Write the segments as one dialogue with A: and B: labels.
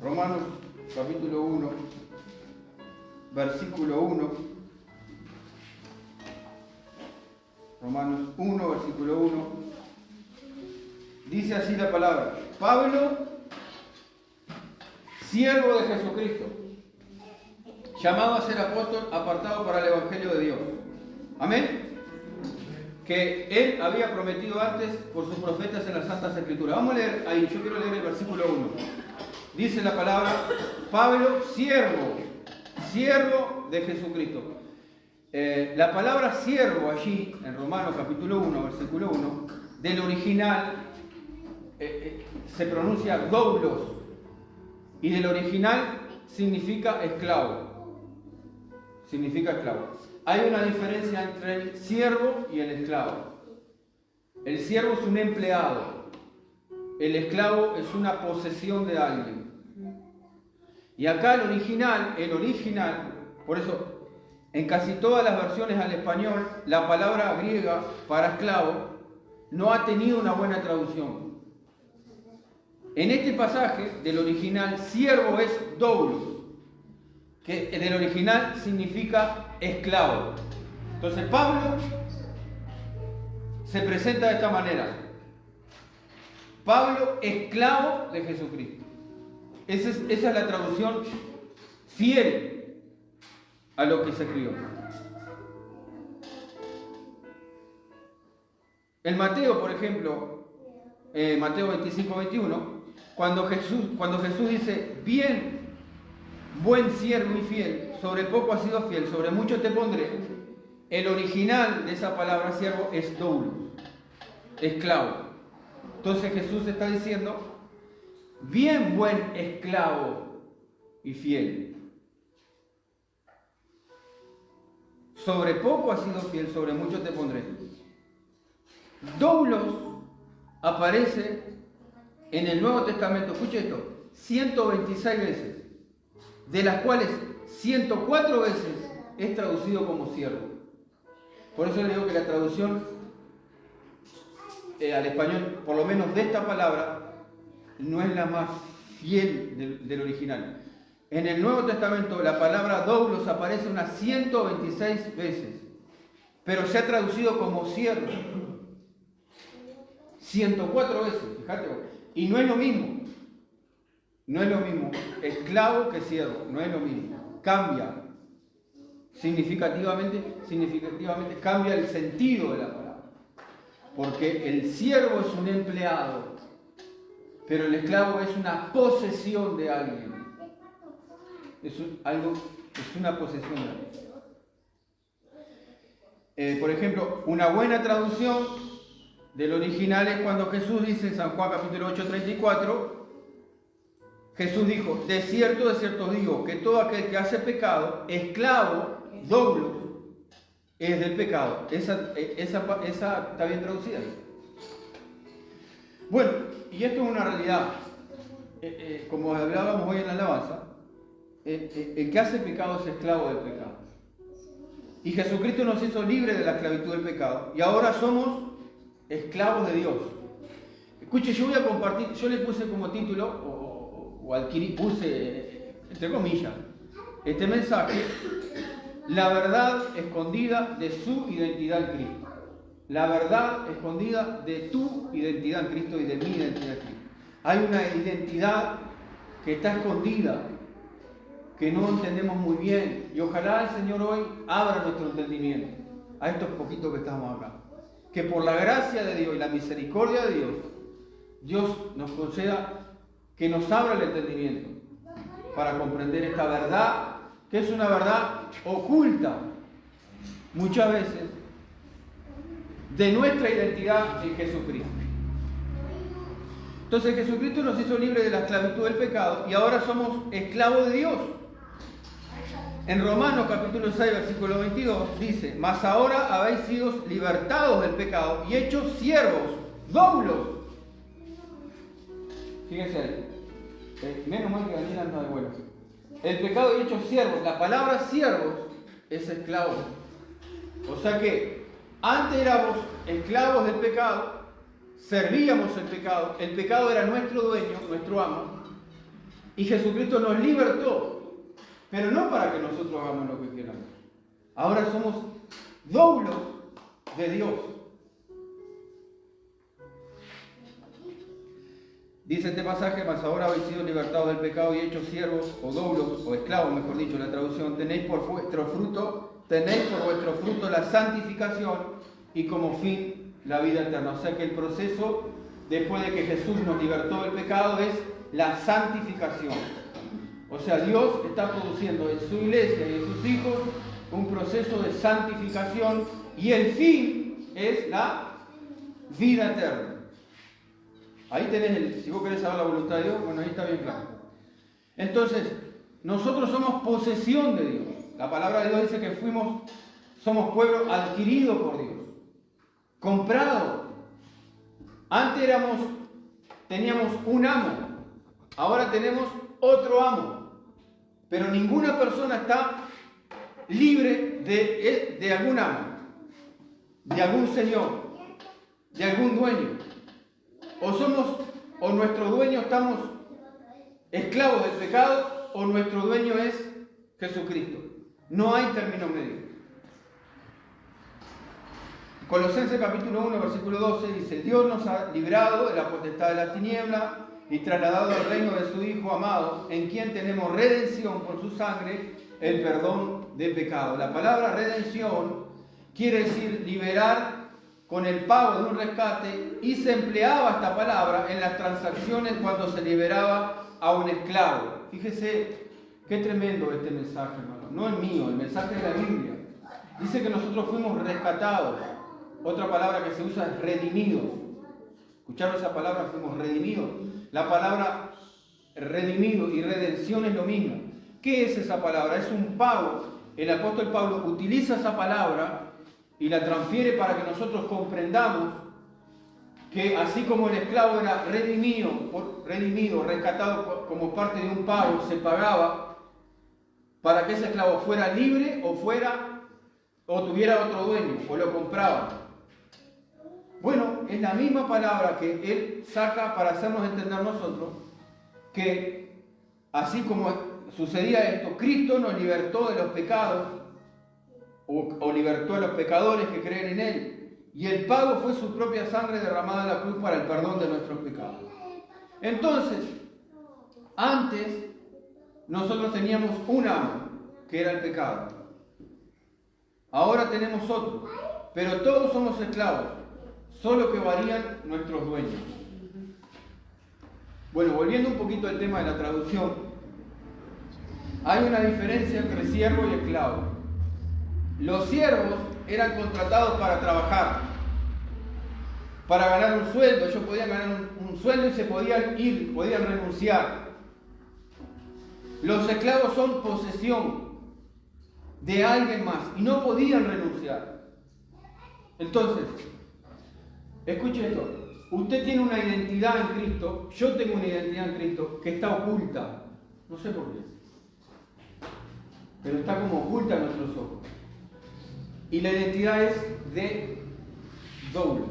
A: Romanos capítulo 1, versículo 1. Romanos 1, versículo 1. Dice así la palabra: Pablo, siervo de Jesucristo, llamado a ser apóstol, apartado para el Evangelio de Dios. Amén. Que él había prometido antes por sus profetas en las Santas Escrituras. Vamos a leer ahí, yo quiero leer el versículo 1. Dice la palabra: Pablo, siervo de Jesucristo. La palabra siervo allí, en Romanos capítulo 1, versículo 1, del original se pronuncia doulos, y del original significa esclavo. Significa esclavo. Hay una diferencia entre el siervo y el esclavo. El siervo es un empleado. El esclavo es una posesión de alguien. Y acá el original, por eso en casi todas las versiones al español, la palabra griega para esclavo no ha tenido una buena traducción. En este pasaje del original, siervo es doulos, que del original significa esclavo. Entonces Pablo se presenta de esta manera: Pablo, esclavo de Jesucristo. Esa es la traducción fiel a lo que se escribió. En Mateo, por ejemplo, Mateo 25, 21, cuando Jesús dice: bien, buen siervo y fiel, sobre poco has sido fiel, sobre mucho te pondré. El original de esa palabra siervo es doulos, esclavo. Entonces Jesús está diciendo: bien, buen esclavo y fiel. Sobre poco has sido fiel, sobre mucho te pondré. Doulos aparece en el Nuevo Testamento, escuche esto, 126 veces, de las cuales 104 veces es traducido como siervo. Por eso le digo que la traducción al español, por lo menos de esta palabra, no es la más fiel del original. En el Nuevo Testamento la palabra doulos aparece unas 126 veces, pero se ha traducido como siervo 104 veces, fíjate. Y no es lo mismo. No es lo mismo esclavo que siervo, no es lo mismo. Cambia. Significativamente cambia el sentido de la palabra. Porque el siervo es un empleado, pero el esclavo es una posesión de alguien. Es una posesión de alguien. Por ejemplo, una buena traducción del original es cuando Jesús dice en San Juan capítulo 8, 34, Jesús dijo: de cierto os digo, que todo aquel que hace pecado, esclavo, doulos, es del pecado. Esa está bien traducida. Bueno, y esto es una realidad. Como hablábamos hoy en la alabanza, el que hace pecado es esclavo del pecado. Y Jesucristo nos hizo libres de la esclavitud del pecado. Y ahora somos esclavos de Dios. Escuche, yo voy a compartir, yo le puse como título, puse entre comillas, este mensaje: la verdad escondida de su identidad en Cristo. La verdad escondida de tu identidad en Cristo y de mi identidad en Cristo. Hay una identidad que está escondida, que no entendemos muy bien, y ojalá el Señor hoy abra nuestro entendimiento a estos poquitos que estamos acá. Que por la gracia de Dios y la misericordia de Dios, Dios nos conceda que nos abra el entendimiento para comprender esta verdad, que es una verdad oculta muchas veces de nuestra identidad en Jesucristo. Entonces Jesucristo nos hizo libres de la esclavitud del pecado y ahora somos esclavos de Dios. En Romanos capítulo 6, versículo 22 dice: mas ahora habéis sido libertados del pecado y hechos siervos, doulos. Fíjense ahí. Menos mal que Daniel anda de vuelo. El pecado y hechos siervos. La palabra siervos es esclavo. O sea que antes éramos esclavos del pecado, servíamos el pecado era nuestro dueño, nuestro amo, Y Jesucristo nos libertó, pero no para que nosotros hagamos lo que queramos. Ahora somos doulos de Dios. Dice este pasaje: mas ahora habéis sido libertados del pecado y hechos siervos, o doulos, o esclavos, mejor dicho, la traducción. Tenéis por vuestro fruto la santificación y como fin la vida eterna. O sea que el proceso, después de que Jesús nos libertó del pecado, es la santificación. O sea, Dios está produciendo en su iglesia y en sus hijos un proceso de santificación y el fin es la vida eterna. Ahí tenés, si vos querés saber la voluntad de Dios, bueno, ahí está bien claro. Entonces, nosotros somos posesión de Dios. La palabra de Dios dice que somos pueblo adquirido por Dios, comprado. Antes teníamos un amo, ahora tenemos otro amo. Pero ninguna persona está libre de algún amo, de algún señor, de algún dueño. O nuestro dueño estamos esclavos del pecado, o nuestro dueño es Jesucristo. No hay término medio. Colosenses capítulo 1, versículo 12 dice: Dios nos ha librado de la potestad de la tiniebla y trasladado al reino de su Hijo amado, en quien tenemos redención por su sangre, el perdón de pecado. La palabra redención quiere decir liberar con el pago de un rescate, y se empleaba esta palabra en las transacciones cuando se liberaba a un esclavo. Fíjese qué tremendo este mensaje, hermano. No es mío, el mensaje de la Biblia. Dice que nosotros fuimos rescatados. Otra palabra que se usa es redimidos. ¿Escucharon esa palabra? Fuimos redimidos. La palabra redimido y redención es lo mismo. ¿Qué es esa palabra? Es un pago. El apóstol Pablo utiliza esa palabra y la transfiere para que nosotros comprendamos que así como el esclavo era redimido, rescatado como parte de un pago, se pagaba para que ese esclavo fuera libre o tuviera otro dueño, o lo compraba. Bueno, es la misma palabra que él saca para hacernos entender nosotros que así como sucedía esto, Cristo nos libertó de los pecados o libertó a los pecadores que creen en Él. Y el pago fue su propia sangre derramada en la cruz para el perdón de nuestros pecados. Entonces, antes nosotros teníamos un amo, que era el pecado. Ahora tenemos otro, pero todos somos esclavos, solo que varían nuestros dueños. Bueno, volviendo un poquito al tema de la traducción, hay una diferencia entre siervo y esclavo. Los siervos eran contratados para trabajar, para ganar un sueldo. Ellos podían ganar un sueldo y se podían ir, podían renunciar. Los esclavos son posesión de alguien más y no podían renunciar. Entonces, escuche esto. Usted tiene una identidad en Cristo, yo tengo una identidad en Cristo que está oculta. No sé por qué, pero está como oculta a nuestros ojos. Y la identidad es de doulos.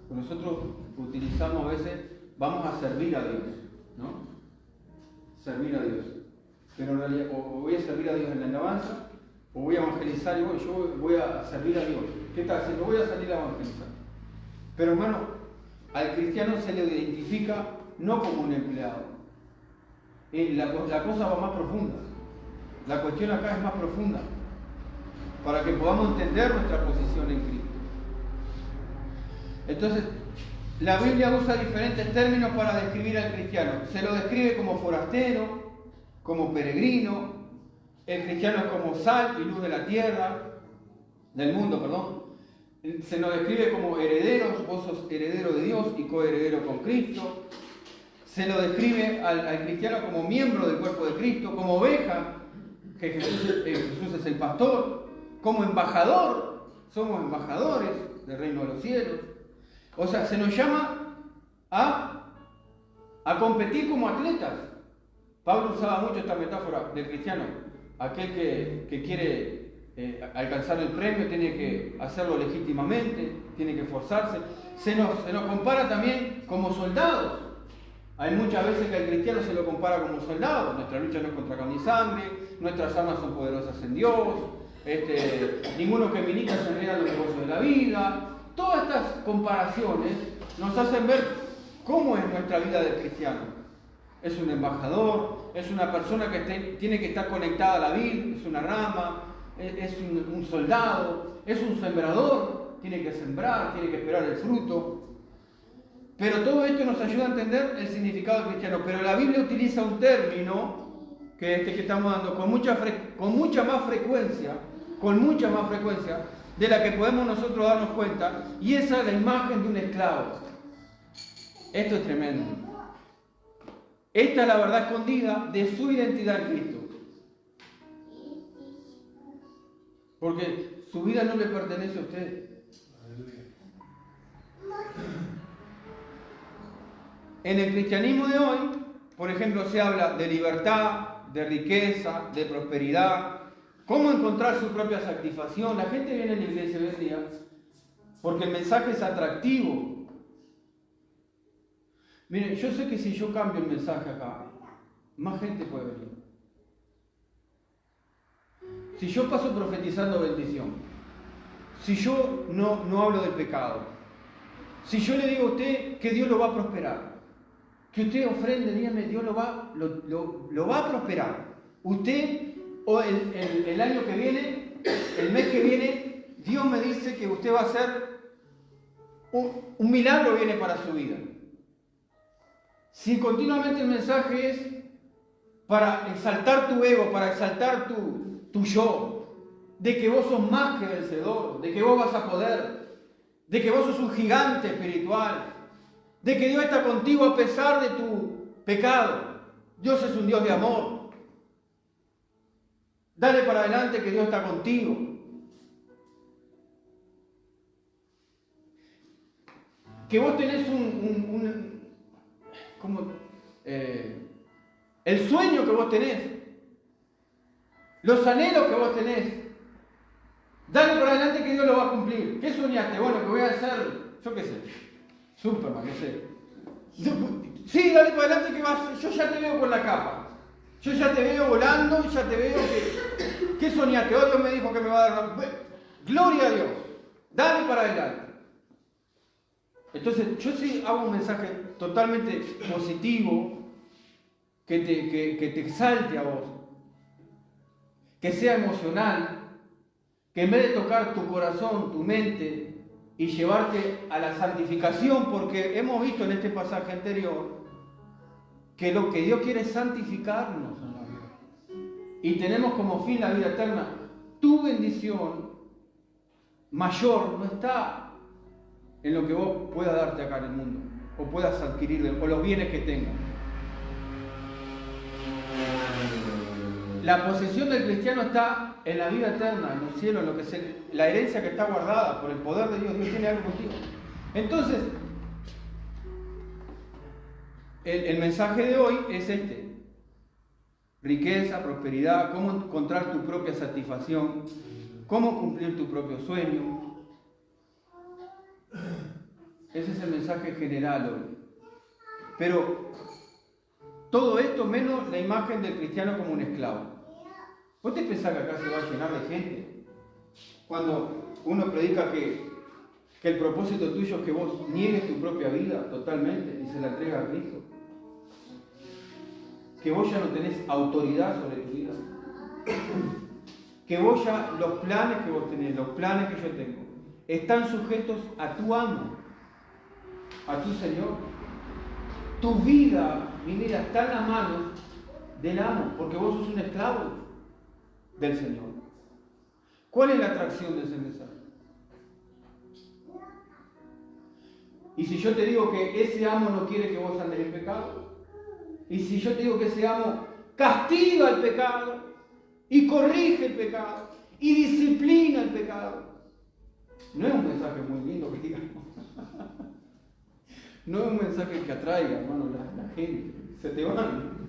A: Nosotros utilizamos a veces, vamos a servir a Dios, ¿no? Servir a Dios. Pero en realidad, o voy a servir a Dios en la alabanza, o voy a evangelizar, y yo voy a servir a Dios. ¿Qué tal? Si no voy a salir a evangelizar. Pero hermano, al cristiano se le identifica no como un empleado. La cosa va más profunda. La cuestión acá es más profunda, para que podamos entender nuestra posición en Cristo. Entonces, la Biblia usa diferentes términos para describir al cristiano. Se lo describe como forastero, como peregrino. El cristiano es como sal y luz de la tierra, del mundo, perdón. Se nos describe como herederos, vos sos heredero de Dios y coheredero con Cristo. Se lo describe al cristiano como miembro del cuerpo de Cristo, como oveja, que Jesús es el pastor, como embajador, somos embajadores del reino de los cielos. O sea, se nos llama a competir como atletas. Pablo usaba mucho esta metáfora del cristiano. Aquel que quiere alcanzar el premio tiene que hacerlo legítimamente, tiene que esforzarse. Se nos compara también como soldados. Hay muchas veces que al cristiano se lo compara como un soldado. Nuestra lucha no es contra carne y sangre, nuestras armas son poderosas en Dios, ninguno que milita se enreda en los negocios de la vida. Todas estas comparaciones nos hacen ver cómo es nuestra vida del cristiano. Es un embajador, es una persona que tiene que estar conectada a la vid, es una rama, es un soldado, es un sembrador, tiene que sembrar, tiene que esperar el fruto. Pero todo esto nos ayuda a entender el significado del cristiano. Pero la Biblia utiliza un término, que que estamos dando, con mucha más frecuencia, de la que podemos nosotros darnos cuenta, y esa es la imagen de un esclavo. Esto es tremendo. Esta es la verdad escondida de su identidad en Cristo. Porque su vida no le pertenece a usted. En el cristianismo de hoy, por ejemplo, se habla de libertad, de riqueza, de prosperidad, cómo encontrar su propia satisfacción. La gente viene a la iglesia hoy en día porque el mensaje es atractivo. Miren, yo sé que si yo cambio el mensaje acá, más gente puede venir. Si yo paso profetizando bendición, si yo no hablo del pecado, si yo le digo a usted que Dios lo va a prosperar, que usted ofrende, dígame, Dios lo va a prosperar. Usted, o el año que viene, el mes que viene, Dios me dice que usted va a hacer un milagro viene para su vida. Si continuamente el mensaje es para exaltar tu ego, para exaltar tu yo, de que vos sos más que vencedor, de que vos vas a poder, de que vos sos un gigante espiritual, de que Dios está contigo a pesar de tu pecado. Dios es un Dios de amor. Dale para adelante que Dios está contigo. Que vos tenés el sueño que vos tenés, los anhelos que vos tenés. Dale para adelante que Dios lo va a cumplir. ¿Qué soñaste? Bueno, que voy a ser, yo qué sé, Superman, no sé. Sí, dale para adelante que vas. Yo ya te veo con la capa. Yo ya te veo volando, ya te veo que... ¿Qué soñaste? Oh, Dios me dijo que me va a dar una... Gloria a Dios. Dale para adelante. Entonces, yo sí hago un mensaje totalmente positivo, que te exalte a vos, que sea emocional, que en vez de tocar tu corazón, tu mente, y llevarte a la santificación, porque hemos visto en este pasaje anterior que lo que Dios quiere es santificarnos en la vida. Y tenemos como fin la vida eterna. Tu bendición mayor no está en lo que vos puedas darte acá en el mundo, o puedas adquirir, o los bienes que tengas. La posesión del cristiano está en la vida eterna, en los cielos, en lo que la herencia que está guardada por el poder de Dios. Dios tiene algo contigo. Entonces, el mensaje de hoy es este: riqueza, prosperidad, cómo encontrar tu propia satisfacción, cómo cumplir tu propio sueño. Ese es el mensaje general hoy. Pero todo esto menos la imagen del cristiano como un esclavo. ¿Vos te pensás que acá se va a llenar de gente? Cuando uno predica que el propósito tuyo es que vos niegues tu propia vida totalmente y se la entregas a Cristo. Que vos ya no tenés autoridad sobre tu vida. Que vos ya, los planes que vos tenés, los planes que yo tengo, están sujetos a tu amo, a tu Señor. Tu vida, mi vida, está en las manos del amo, porque vos sos un esclavo del Señor. ¿Cuál es la atracción de ese mensaje? Y si yo te digo que ese amo no quiere que vos andes en pecado, y si yo te digo que ese amo castiga el pecado, y corrige el pecado, y disciplina el pecado, no es un mensaje muy lindo que digamos. No es un mensaje que atraiga, hermano, la gente. Se te van.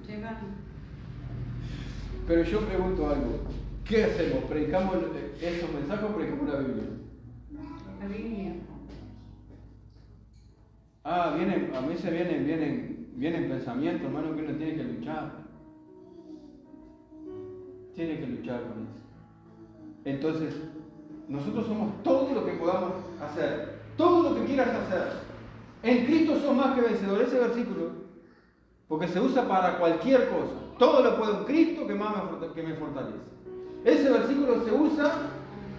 A: Pero yo pregunto algo. ¿Qué hacemos? ¿Predicamos esos mensajes o predicamos la Biblia?
B: La Biblia.
A: a veces vienen pensamientos, hermano, que uno tiene que luchar. Tiene que luchar con eso. Entonces, nosotros somos todo lo que podamos hacer, todo lo que quieras hacer. En Cristo sos más que vencedor. Ese versículo, porque se usa para cualquier cosa. Todo lo puedo en Cristo que me fortalece. Ese versículo se usa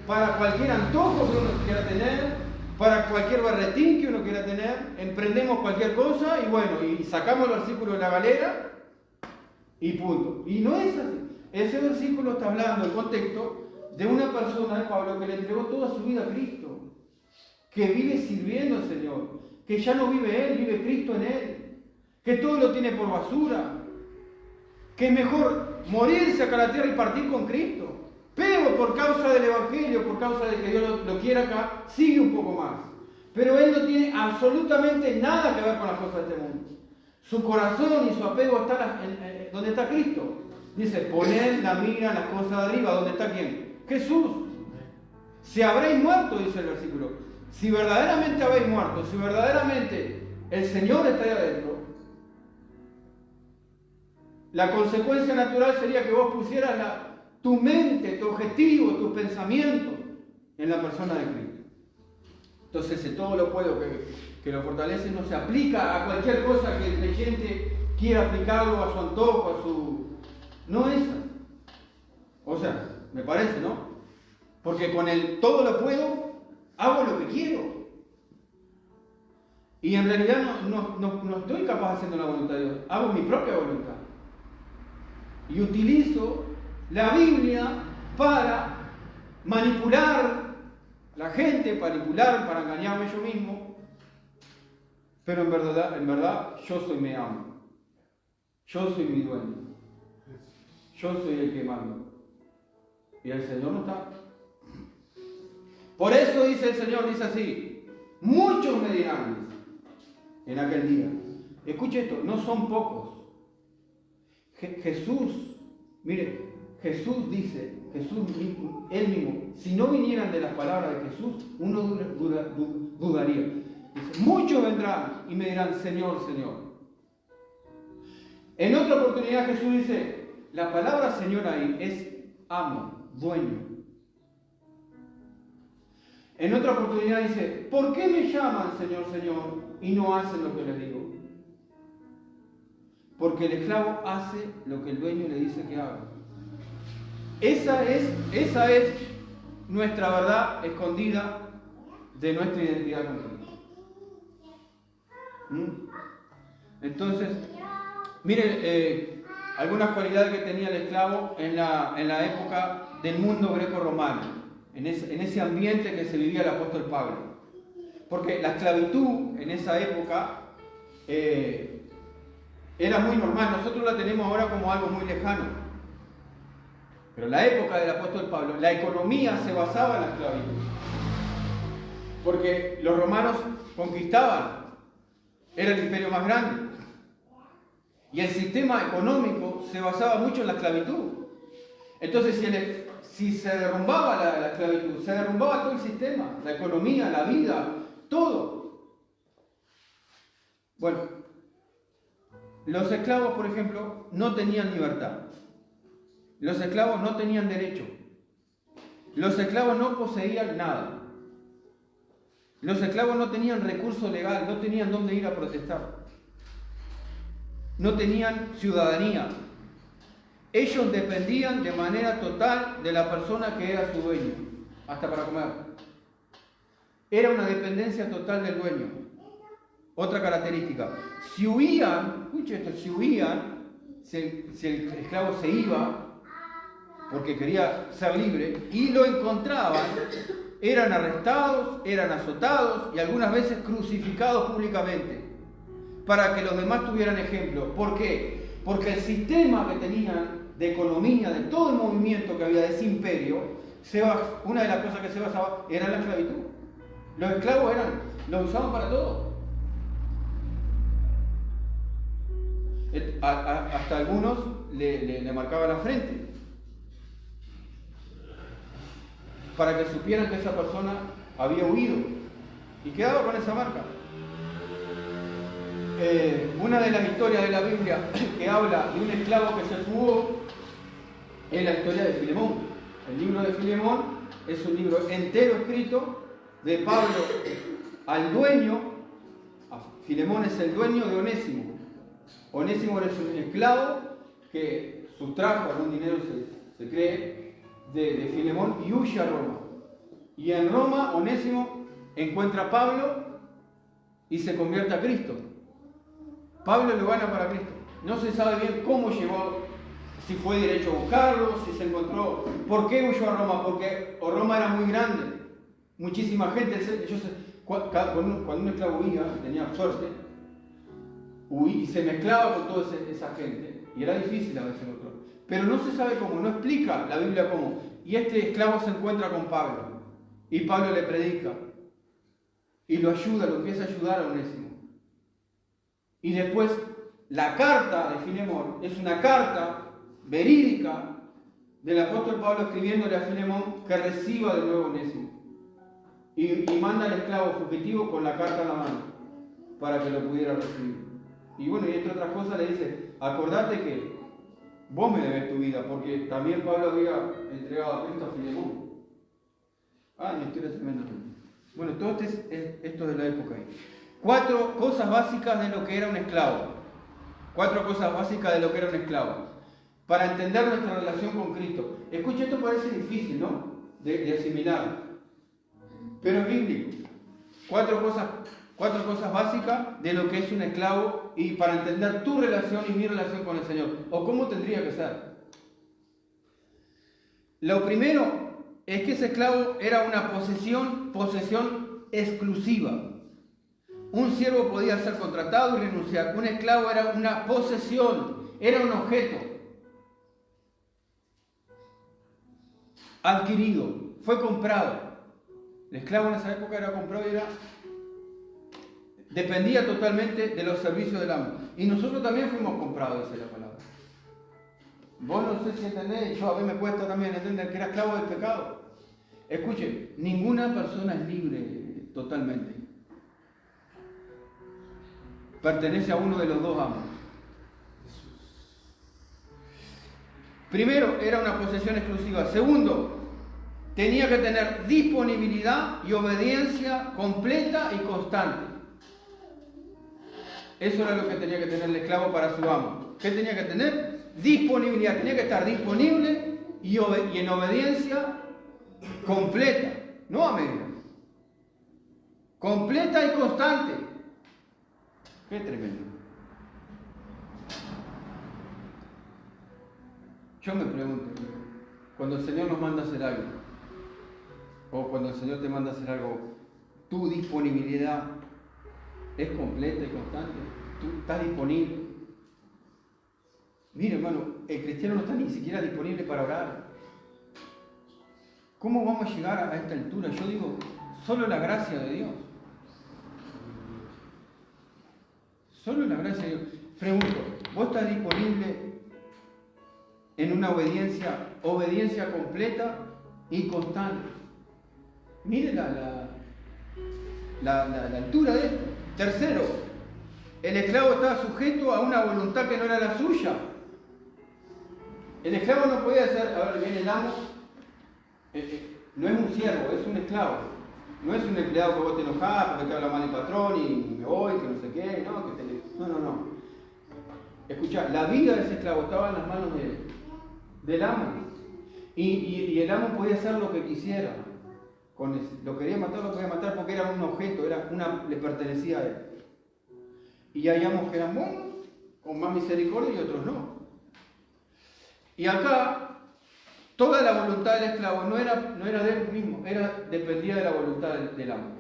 A: para cualquier antojo que uno quiera tener, para cualquier berretín que uno quiera tener. Emprendemos cualquier cosa y bueno, y sacamos el versículo de la galera y punto. Y no es así. Ese versículo está hablando, el contexto, de una persona, de Pablo, que le entregó toda su vida a Cristo, que vive sirviendo al Señor, que ya no vive él, vive Cristo en él, que todo lo tiene por basura, que es mejor morirse acá a la tierra y partir con Cristo, pero por causa del Evangelio, por causa de que Dios lo quiera acá, sigue un poco más. Pero él no tiene absolutamente nada que ver con las cosas de este mundo. Su corazón y su apego está donde está Cristo. Dice, poned la mira en las cosas de arriba. ¿Dónde está quién? Jesús. Si habréis muerto, dice el versículo. Si verdaderamente habéis muerto, si verdaderamente el Señor está ahí adentro, la consecuencia natural sería que vos pusieras tu mente, tu objetivo, tus pensamientos en la persona de Cristo. Entonces, ese todo lo puedo que lo fortalece no se aplica a cualquier cosa que el creyente quiera aplicarlo a su antojo, a su... No es así. O sea, me parece, ¿no? Porque con el todo lo puedo, hago lo que quiero. Y en realidad no estoy capaz haciendo la voluntad de Dios, hago mi propia voluntad. Y utilizo la Biblia para manipular la gente, para engañarme yo mismo. Pero en verdad, yo soy mi amo. Yo soy mi dueño. Yo soy el que mando. Y el Señor no está. Por eso dice el Señor, dice así, muchos me dirán en aquel día. Escuche esto, no son pocos. Jesús, mire, Jesús dice, él mismo, si no vinieran de las palabras de Jesús, uno dudaría. Dice, muchos vendrán y me dirán, Señor, Señor. En otra oportunidad Jesús dice, la palabra Señor ahí es amo, dueño. En otra oportunidad dice, ¿por qué me llaman Señor, Señor y no hacen lo que les digo? Porque el esclavo hace lo que el dueño le dice que haga. Esa es nuestra verdad escondida de nuestra identidad con Cristo. Entonces, miren algunas cualidades que tenía el esclavo en la época del mundo greco-romano, en ese ambiente que se vivía el apóstol Pablo. Porque la esclavitud en esa época era muy normal. Nosotros la tenemos ahora como algo muy lejano. Pero en la época del apóstol Pablo, la economía se basaba en la esclavitud. Porque los romanos conquistaban, era el imperio más grande. Y el sistema económico se basaba mucho en la esclavitud. Entonces, si se derrumbaba la esclavitud, se derrumbaba todo el sistema, la economía, la vida, todo. Bueno, los esclavos, por ejemplo, no tenían libertad. Los esclavos no tenían derecho. Los esclavos no poseían nada. Los esclavos no tenían recurso legal, no tenían dónde ir a protestar. No tenían ciudadanía. Ellos dependían de manera total de la persona que era su dueño, hasta para comer. Era una dependencia total del dueño. Otra característica, si huían, escuche esto, si el esclavo se iba, porque quería ser libre, y lo encontraban, eran arrestados, eran azotados y algunas veces crucificados públicamente, para que los demás tuvieran ejemplo. ¿Por qué? Porque el sistema que tenían de economía, de todo el movimiento que había de ese imperio, una de las cosas que se basaba era la esclavitud. Los esclavos los usaban para todo. Hasta algunos le marcaban la frente para que supieran que esa persona había huido y quedaba con esa marca. Una de las historias de la Biblia que habla de un esclavo que se fugó es la historia de Filemón. El libro de Filemón es un libro entero escrito de Pablo al dueño. Filemón es el dueño de Onésimo. Onésimo es un esclavo que sustrajo algún dinero, se cree, de Filemón y huye a Roma. Y en Roma Onésimo encuentra a Pablo y se convierte a Cristo. Pablo lo gana para Cristo. No se sabe bien cómo llegó, si fue derecho a buscarlo, si se encontró. ¿Por qué huyó a Roma? Porque Roma era muy grande, muchísima gente. Cuando un esclavo huía, tenía suerte, y se mezclaba con toda esa gente. Y era difícil a veces encontrar. Pero no se sabe cómo, no explica la Biblia cómo. Y este esclavo se encuentra con Pablo. Y Pablo le predica. Y lo ayuda, lo empieza a ayudar a Onésimo. Y después, la carta de Filemón es una carta verídica del apóstol Pablo escribiéndole a Filemón que reciba de nuevo Onésimo. Y manda al esclavo fugitivo con la carta en la mano para que lo pudiera recibir. Y bueno, y entre otras cosas le dice, acordate que vos me debes tu vida, porque también Pablo había entregado a Cristo a Filemón. Una historia tremenda. Bueno, todo esto de la época ahí. 4 cosas básicas de lo que era un esclavo. 4 cosas básicas de lo que era un esclavo. Para entender nuestra relación con Cristo. Escucha, esto parece difícil, ¿no? De asimilar. Pero es bíblico. 4 cosas básicas de lo que es un esclavo y para entender tu relación y mi relación con el Señor. O cómo tendría que ser. Lo primero es que ese esclavo era una posesión exclusiva. Un siervo podía ser contratado y renunciar. Un esclavo era una posesión, era un objeto adquirido, fue comprado. El esclavo en esa época era comprado y dependía totalmente de los servicios del amo. Y nosotros también fuimos comprados, dice la palabra. Vos no sé si entendés, yo a mí me cuesta también entender que era esclavo del pecado. Escuche, ninguna persona es libre totalmente. Pertenece a uno de los dos amos. Primero, era una posesión exclusiva. Segundo, tenía que tener disponibilidad y obediencia completa y constante. Eso era lo que tenía que tener el esclavo para su amo. ¿Qué tenía que tener? Disponibilidad. Tenía que estar disponible y en obediencia completa, no a medias. Completa y constante. Qué tremendo. Yo me pregunto, cuando el Señor nos manda a hacer algo, o cuando el Señor te manda a hacer algo, tu disponibilidad es completa y constante. Tú estás disponible. Mire, hermano, el cristiano no está ni siquiera disponible para orar. ¿Cómo vamos a llegar a esta altura? Yo digo, solo la gracia de Dios. Solo la gracia de Dios. Pregunto, ¿vos estás disponible en una obediencia completa y constante? Mire la altura de esto. Tercero, el esclavo estaba sujeto a una voluntad que no era la suya. El esclavo no podía ser, a ver, viene el amo, no es un siervo, es un esclavo. No es un empleado que vos te enojás porque te habla mal el patrón y me voy, que no sé qué, no. Escuchá, la vida de ese esclavo estaba en las manos del amo. Y el amo podía hacer lo que quisiera. Lo quería matar porque era un objeto, le pertenecía a él. Y hay amos que eran buenos, con más misericordia, y otros no. Y acá, toda la voluntad del esclavo no era de él mismo, dependía de la voluntad del amo.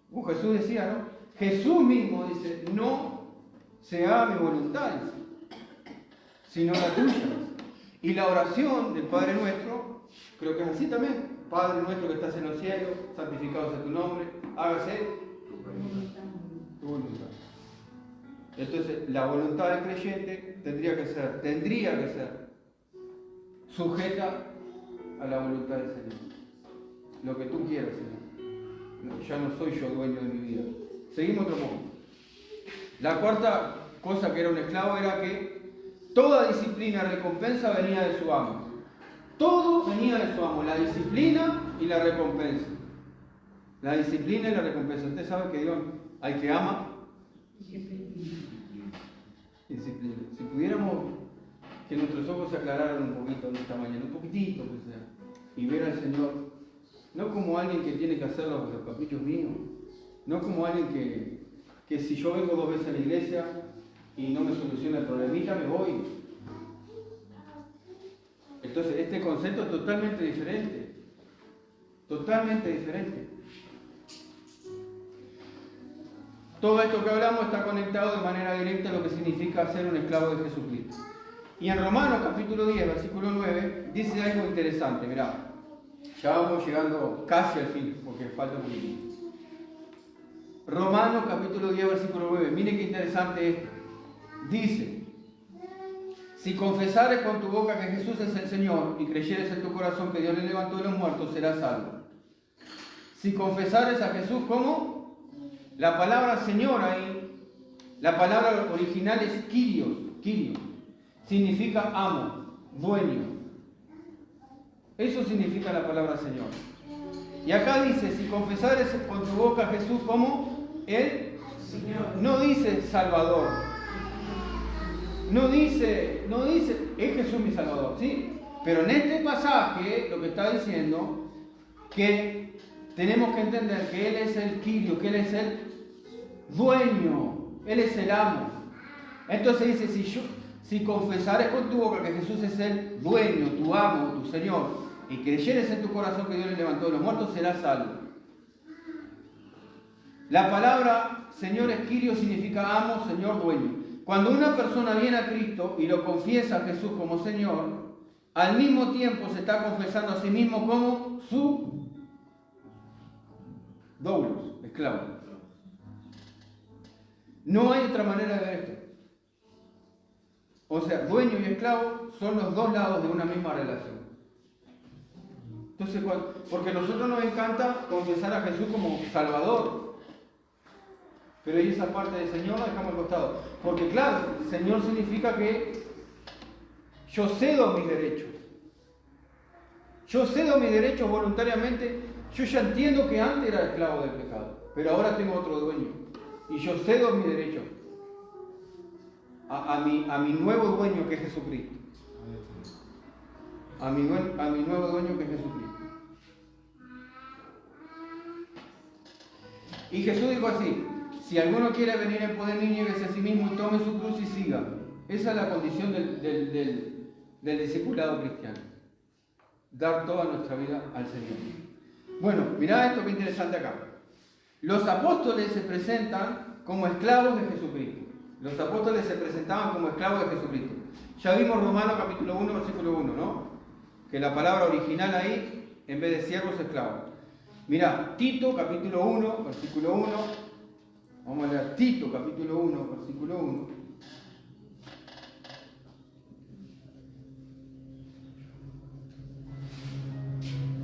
A: Como Jesús decía, ¿no? Jesús mismo dice, no se haga mi voluntad, sino la tuya. Y la oración del Padre Nuestro, creo que es así también. Padre nuestro que estás en los cielos, santificado sea tu nombre, hágase tu voluntad. Entonces, la voluntad del creyente tendría que ser sujeta a la voluntad del Señor. Lo que tú quieras, Señor. Ya no soy yo dueño de mi vida. Seguimos otro punto. La cuarta cosa que era un esclavo era que toda disciplina, recompensa venía de su amo. Todo venía de su amo, la disciplina y la recompensa. La disciplina y la recompensa. Usted sabe que Dios, al que ama, disciplina. Si pudiéramos que nuestros ojos se aclararan un poquito en esta mañana, un poquitito que sea, y ver al Señor, no como alguien que tiene que hacer los caprichos míos, no como alguien que si yo vengo 2 veces a la iglesia y no me soluciona el problemita, me voy. Entonces, este concepto es totalmente diferente. Totalmente diferente. Todo esto que hablamos está conectado de manera directa a lo que significa ser un esclavo de Jesucristo. Y en Romanos capítulo 10, versículo 9, dice algo interesante. Mirá, ya vamos llegando casi al fin, porque falta un poquito. Romanos capítulo 10, versículo 9. Miren qué interesante esto. Dice: si confesares con tu boca que Jesús es el Señor y creyeres en tu corazón que Dios le levantó de los muertos, serás salvo. Si confesares a Jesús, ¿cómo? La palabra Señor ahí, la palabra original es Kyrios. Kyrios significa amo, dueño. Eso significa la palabra Señor. Y acá dice: si confesares con tu boca a Jesús como el Señor. No dice Salvador. No dice, es Jesús mi Salvador, ¿sí? Pero en este pasaje lo que está diciendo que tenemos que entender que Él es el Kyrio, que Él es el dueño, Él es el amo. Entonces dice: si confesares con tu boca que Jesús es el dueño, tu amo, tu Señor, y creyeres en tu corazón que Dios le levantó de los muertos, serás salvo. La palabra Señor es Kyrio, significa amo, Señor, dueño. Cuando una persona viene a Cristo y lo confiesa a Jesús como Señor, al mismo tiempo se está confesando a sí mismo como su doulos, esclavo. No hay otra manera de ver esto. O sea, dueño y esclavo son los dos lados de una misma relación. Entonces, porque a nosotros nos encanta confesar a Jesús como Salvador. Pero ahí esa parte de Señor la dejamos al costado. Porque claro, Señor significa que yo cedo mis derechos. Yo cedo mis derechos voluntariamente. Yo ya entiendo que antes era esclavo del pecado, pero ahora tengo otro dueño. Y yo cedo mis derechos a mi nuevo dueño que es Jesucristo. A mi nuevo dueño que es Jesucristo. Y Jesús dijo así: si alguno quiere venir en poder de mí, niéguese a sí mismo y tome su cruz y siga. Esa es la condición del discipulado cristiano. Dar toda nuestra vida al Señor. Bueno, mirá esto que interesante acá. Los apóstoles se presentan como esclavos de Jesucristo. Los apóstoles se presentaban como esclavos de Jesucristo. Ya vimos Romanos capítulo 1, versículo 1, ¿no? Que la palabra original ahí, en vez de siervos, esclavos. Mirá, Tito capítulo 1, versículo 1. Vamos a leer Tito capítulo 1, versículo 1.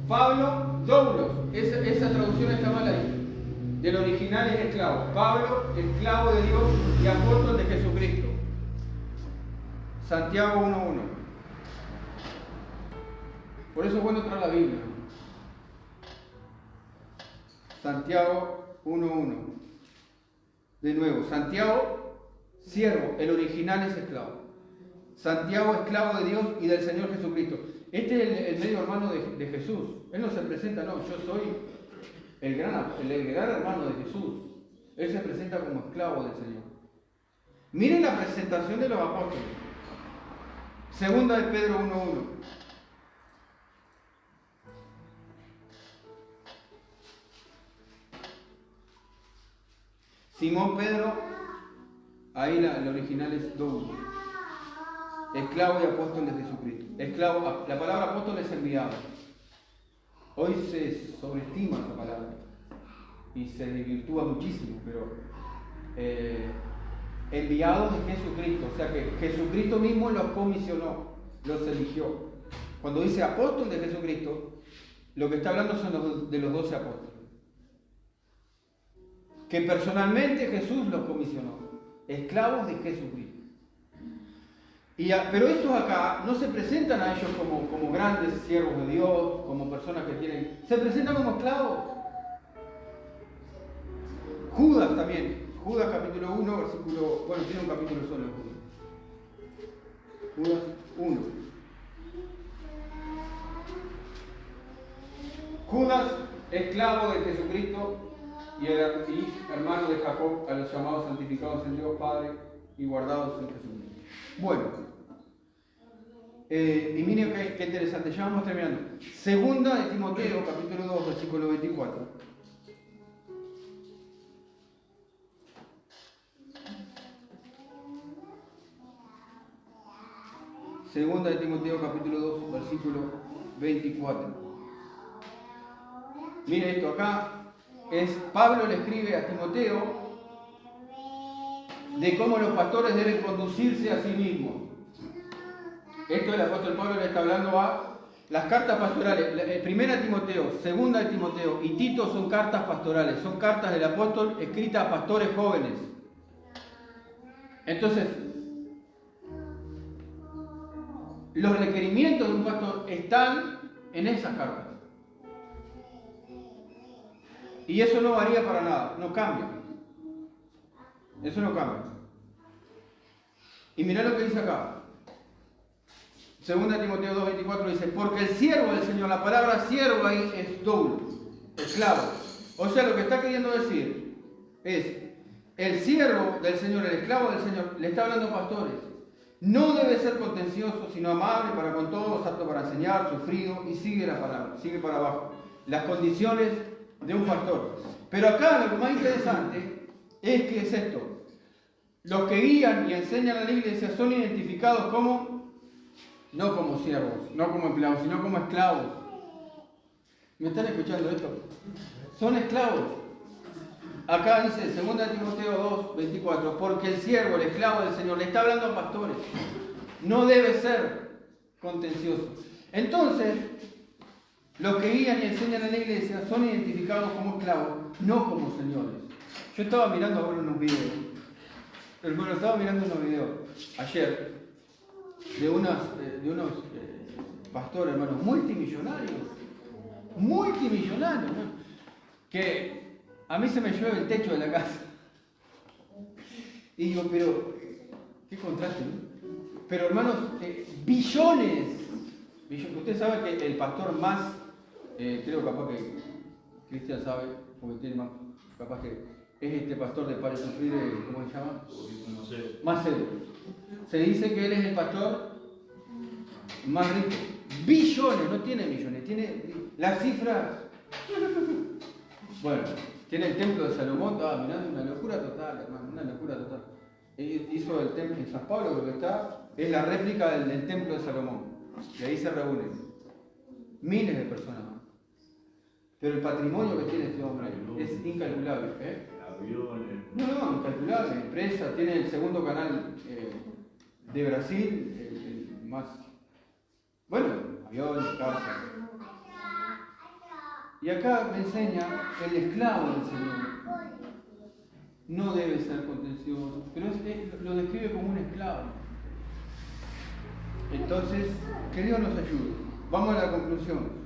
A: Pablo, doulos. Esa traducción está mal ahí. Del original es esclavo. Pablo, esclavo de Dios y apóstol de Jesucristo. Santiago 1.1. Por eso es bueno traer la Biblia. Santiago 1.1. De nuevo, Santiago, siervo, el original es esclavo. Santiago, esclavo de Dios y del Señor Jesucristo. Este es el medio hermano de Jesús. Él no se presenta, no, yo soy el gran hermano de Jesús. Él se presenta como esclavo del Señor. Miren la presentación de los apóstoles. Segunda de Pedro 1.1. Simón Pedro, ahí el original es doulos. Esclavo y apóstol de Jesucristo. Esclavo, la palabra apóstol es enviado. Hoy se sobreestima esa palabra y se desvirtúa muchísimo, pero enviados de Jesucristo, o sea que Jesucristo mismo los comisionó, los eligió. Cuando dice apóstol de Jesucristo, lo que está hablando son de los 12 apóstoles, que personalmente Jesús los comisionó. esclavos de Jesucristo. Pero estos acá no se presentan a ellos como grandes siervos de Dios, como personas que tienen... Se presentan como esclavos. Judas también. Judas capítulo 1, versículo... Bueno, tiene un capítulo solo Judas. Judas 1. Judas, esclavo de Jesucristo y hermano de Jacob, a los llamados santificados en Dios Padre y guardados en Jesucristo. Bueno, y miren qué interesante, ya vamos terminando. Segunda de Timoteo, capítulo 2, versículo 24. Segunda de Timoteo, capítulo 2, versículo 24. Miren esto acá, Pablo le escribe a Timoteo de cómo los pastores deben conducirse a sí mismos. Esto el apóstol Pablo le está hablando a las cartas pastorales. Primera Timoteo, segunda de Timoteo y Tito son cartas pastorales, son cartas del apóstol escritas a pastores jóvenes. Entonces, los requerimientos de un pastor están en esas cartas. Y eso no varía para nada, no cambia. Eso no cambia. Y mirá lo que dice acá. Segunda Timoteo 2:24 dice, porque el siervo del Señor, la palabra siervo ahí es doble, esclavo. O sea, lo que está queriendo decir es, el siervo del Señor, el esclavo del Señor, le está hablando a pastores. No debe ser contencioso, sino amable para con todos, apto para enseñar, sufrido, y sigue la palabra, sigue para abajo. Las condiciones de un pastor. Pero acá lo más interesante es que es esto. Los que guían y enseñan a la iglesia son identificados como, no como siervos, no como empleados, sino como esclavos. ¿Me están escuchando esto? Son esclavos. Acá dice 2 Timoteo 2:24, porque el siervo, el esclavo del Señor, le está hablando a pastores. No debe ser contencioso. Entonces, los que guían y enseñan a la iglesia son identificados como esclavos, no como señores. Yo estaba mirando ahora unos videos. Hermano, estaba mirando unos videos ayer de unos pastores, hermanos, multimillonarios, ¿no? Que a mí se me llueve el techo de la casa. Y digo, pero, qué contraste, ¿no? Pero hermanos, billones. Usted sabe que el pastor más, creo capaz que Cristian sabe, porque tiene más, capaz que es este pastor de Para Sufrir, ¿cómo se llama? Macedo. Se dice que él es el pastor más rico. Billones, no tiene millones, tiene las cifras. Bueno, tiene el templo de Salomón, estaba mirando, una locura total, hermano, una locura total. Hizo el templo en San Pablo, creo que está, es la réplica del templo de Salomón. Y ahí se reúnen miles de personas. Pero el patrimonio que tiene este hombre es incalculable. No, incalculable. Empresa, tiene el segundo canal de Brasil, el más. Bueno, aviones, casa. Y acá me enseña el esclavo del Señor. No debe ser contencioso, pero lo describe como un esclavo. Entonces, que Dios nos ayude. Vamos a la conclusión.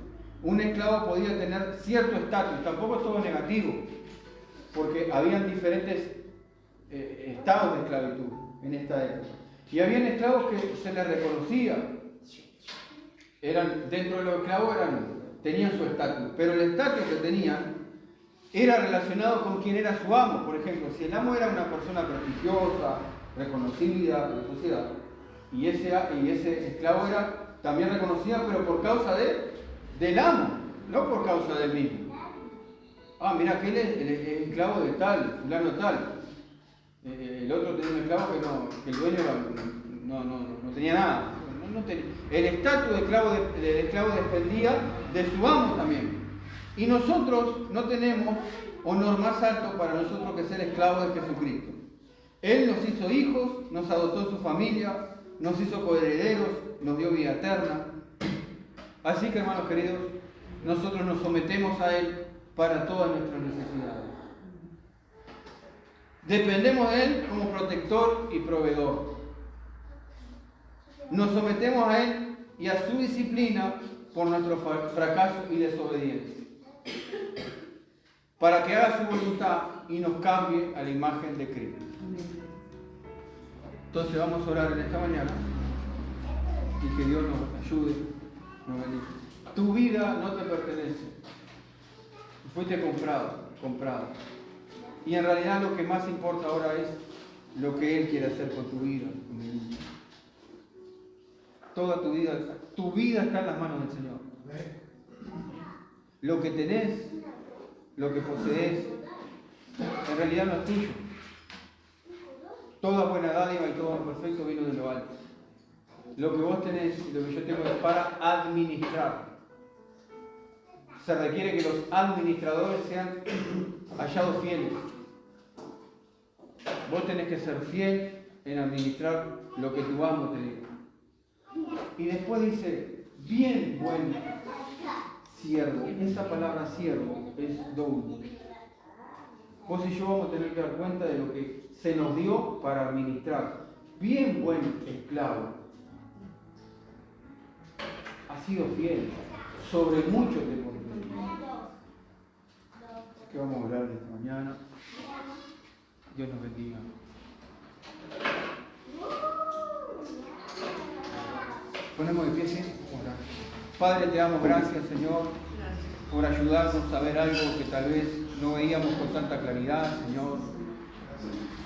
A: Un esclavo podía tener cierto estatus, tampoco es todo negativo, porque habían diferentes estados de esclavitud en esta época. Y habían esclavos que se les reconocía. Dentro de los esclavos tenían su estatus, pero el estatus que tenían era relacionado con quién era su amo. Por ejemplo, si el amo era una persona prestigiosa, reconocida en la sociedad, y ese esclavo era también reconocido, pero por causa del amo, no por causa del mismo. Ah, mira, aquel es el esclavo de tal, fulano tal. El otro tenía un esclavo que el dueño no tenía nada. El estatus del esclavo dependía de su amo también. Y nosotros no tenemos honor más alto para nosotros que ser esclavos de Jesucristo. Él nos hizo hijos, nos adoptó en su familia, nos hizo coherederos, nos dio vida eterna. Así que, hermanos queridos, nosotros nos sometemos a Él para todas nuestras necesidades. Dependemos de Él como protector y proveedor. Nos sometemos a Él y a su disciplina por nuestro fracaso y desobediencia, para que haga su voluntad y nos cambie a la imagen de Cristo. Entonces vamos a orar en esta mañana y que Dios nos ayude, nos bendiga. Tu vida no te pertenece. Fuiste comprado. Y en realidad lo que más importa ahora es lo que Él quiere hacer con tu vida, con mi vida. Toda tu vida está en las manos del Señor. Lo que tenés, lo que posees, en realidad no es tuyo. Toda buena dádiva y todo perfecto vino de lo alto. Lo que vos tenés y lo que yo tengo es para administrar. Se requiere que los administradores sean hallados fieles. Vos tenés que ser fiel en administrar lo que tu amo te diga. Y después dice, bien buen siervo. Esa palabra siervo es doble. Vos y yo vamos a tener que dar cuenta de lo que se nos dio para administrar. Bien buen esclavo. Ha sido fiel. Sobre mucho te pondré. Así que vamos a orar esta mañana. Dios nos bendiga. Ponemos de pie, ¿sí? Orar. Padre, te damos gracias, Señor, por ayudarnos a ver algo que tal vez no veíamos con tanta claridad, Señor.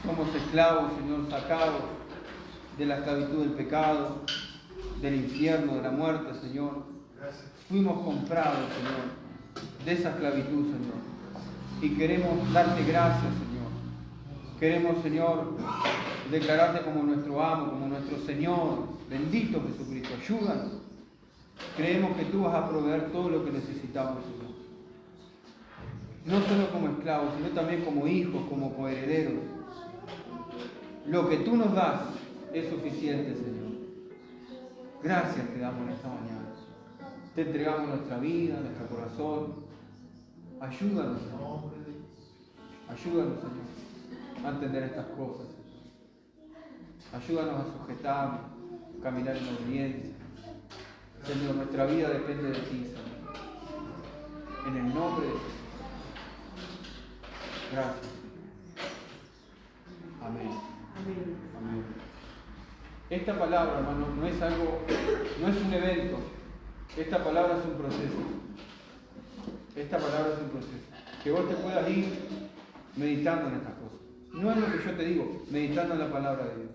A: Somos esclavos, Señor, sacados de la esclavitud del pecado, del infierno, de la muerte, Señor. Fuimos comprados, Señor, de esa esclavitud, Señor. Y queremos darte gracias, Señor. Queremos, Señor, declararte como nuestro amo, como nuestro Señor. Bendito Jesucristo, ayúdanos. Creemos que tú vas a proveer todo lo que necesitamos, Señor. No solo como esclavos, sino también como hijos, como coherederos. Lo que tú nos das es suficiente, Señor. Gracias te damos en esta mañana. Te entregamos nuestra vida, nuestro corazón. Ayúdanos, Señor. Ayúdanos, Señor, a entender estas cosas. Ayúdanos a sujetarnos, a caminar en obediencia. Señor, nuestra vida depende de ti, Señor. En el nombre de Jesús. Gracias. Amén. Amén. Esta palabra, hermano, no es algo, no es un evento. Esta palabra es un proceso. Esta palabra es un proceso. Que vos te puedas ir meditando en estas cosas. No es lo que yo te digo, meditando en la palabra de Dios.